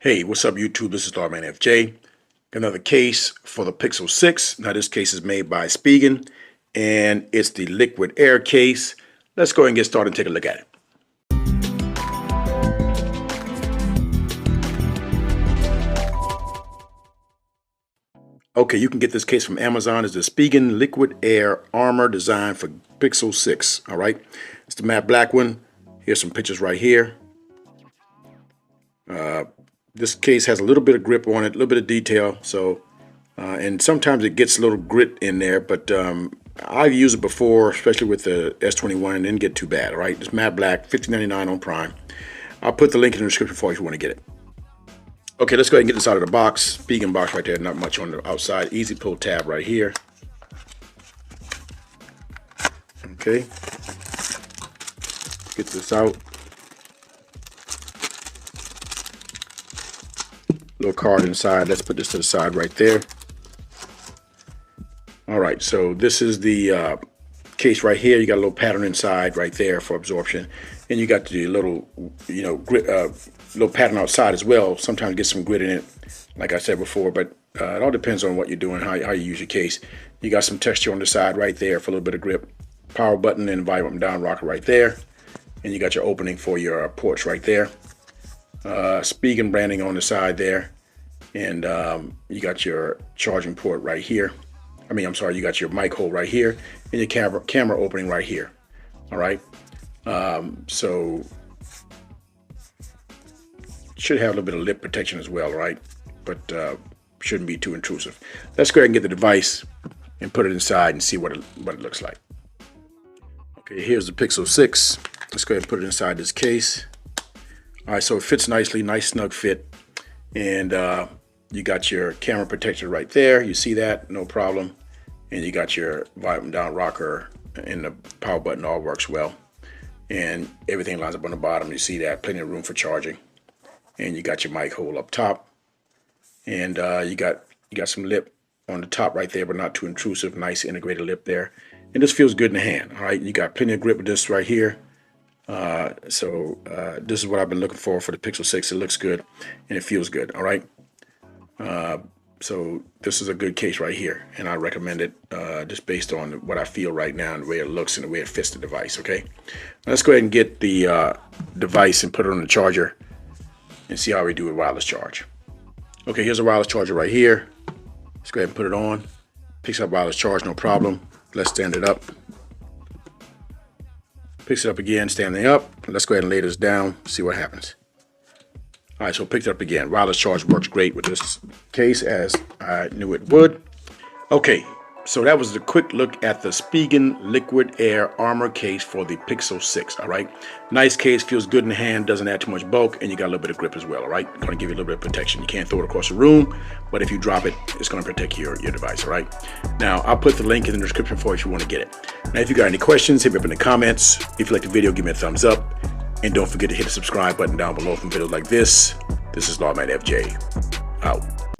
Hey, what's up YouTube? This is Starman FJ. Got another case for the Pixel 6. Now this case is made by Spigen and it's the liquid air case. Let's go ahead and get started and take a look at it. Okay, you can get this case from Amazon. It's the Spigen Liquid Air Armor designed for Pixel 6. All right, it's the matte black one. Here's some pictures right here. This case has a little bit of grip on it, a little bit of detail. So, and sometimes it gets a little grit in there, but I've used it before, especially with the S21, and didn't get too bad. All right, it's matte black, $15.99 on Prime. I'll put the link in the description for you if you want to get it. Okay, let's go ahead and get this out of the box. Spigen box right there, not much on the outside. Easy pull tab right here. Okay, get this out. Little card inside. Let's put this to the side right there. All right, so this is the case right here. You got a little pattern inside right there for absorption, and you got the little, grit, little pattern outside as well. Sometimes get some grit in it, like I said before, but it all depends on what you're doing, how you use your case. You got some texture on the side right there for a little bit of grip. Power button and volume down rocker right there, and you got your opening for your ports right there. Spigen branding on the side there, and you got your charging port right here. I'm sorry, you got your mic hole right here, and your camera opening right here. All right, so should have a little bit of lip protection as well, right? But shouldn't be too intrusive. Let's go ahead and get the device and put it inside and see what it looks like. Okay, here's the Pixel 6. Let's go ahead and put it inside this case. All right, so it fits nicely, nice snug fit, and you got your camera protector right there. You see that, no problem. And you got your volume down rocker, and the power button all works well, and everything lines up on the bottom. You see that, plenty of room for charging, and you got your mic hole up top, and you got some lip on the top right there, but not too intrusive. Nice integrated lip there, and this feels good in the hand. All right, you got plenty of grip with this right here. This is what I've been looking for the Pixel 6. It looks good and it feels good. All right. So this is a good case right here, and I recommend it just based on what I feel right now and the way it looks and the way it fits the device. Okay. Let's go ahead and get the device and put it on the charger and see how we do with wireless charge. Okay, here's a wireless charger right here. Let's go ahead and put it on. Picks up wireless charge, no problem. Let's stand it up. Picks it up again, standing up. Let's go ahead and lay this down, see what happens. All right, so picked it up again. Wireless charge works great with this case, as I knew it would. Okay, so that was the quick look at the Spigen Liquid Air Armor case for the Pixel 6, all right? Nice case, feels good in the hand, doesn't add too much bulk, and you got a little bit of grip as well, all right? Gonna give you a little bit of protection. You can't throw it across the room, but if you drop it, it's gonna protect your device, all right? Now, I'll put the link in the description for you if you wanna get it. Now, if you got any questions, hit me up in the comments. If you like the video, give me a thumbs up. And don't forget to hit the subscribe button down below for videos like this. This is Lawman FJ, out.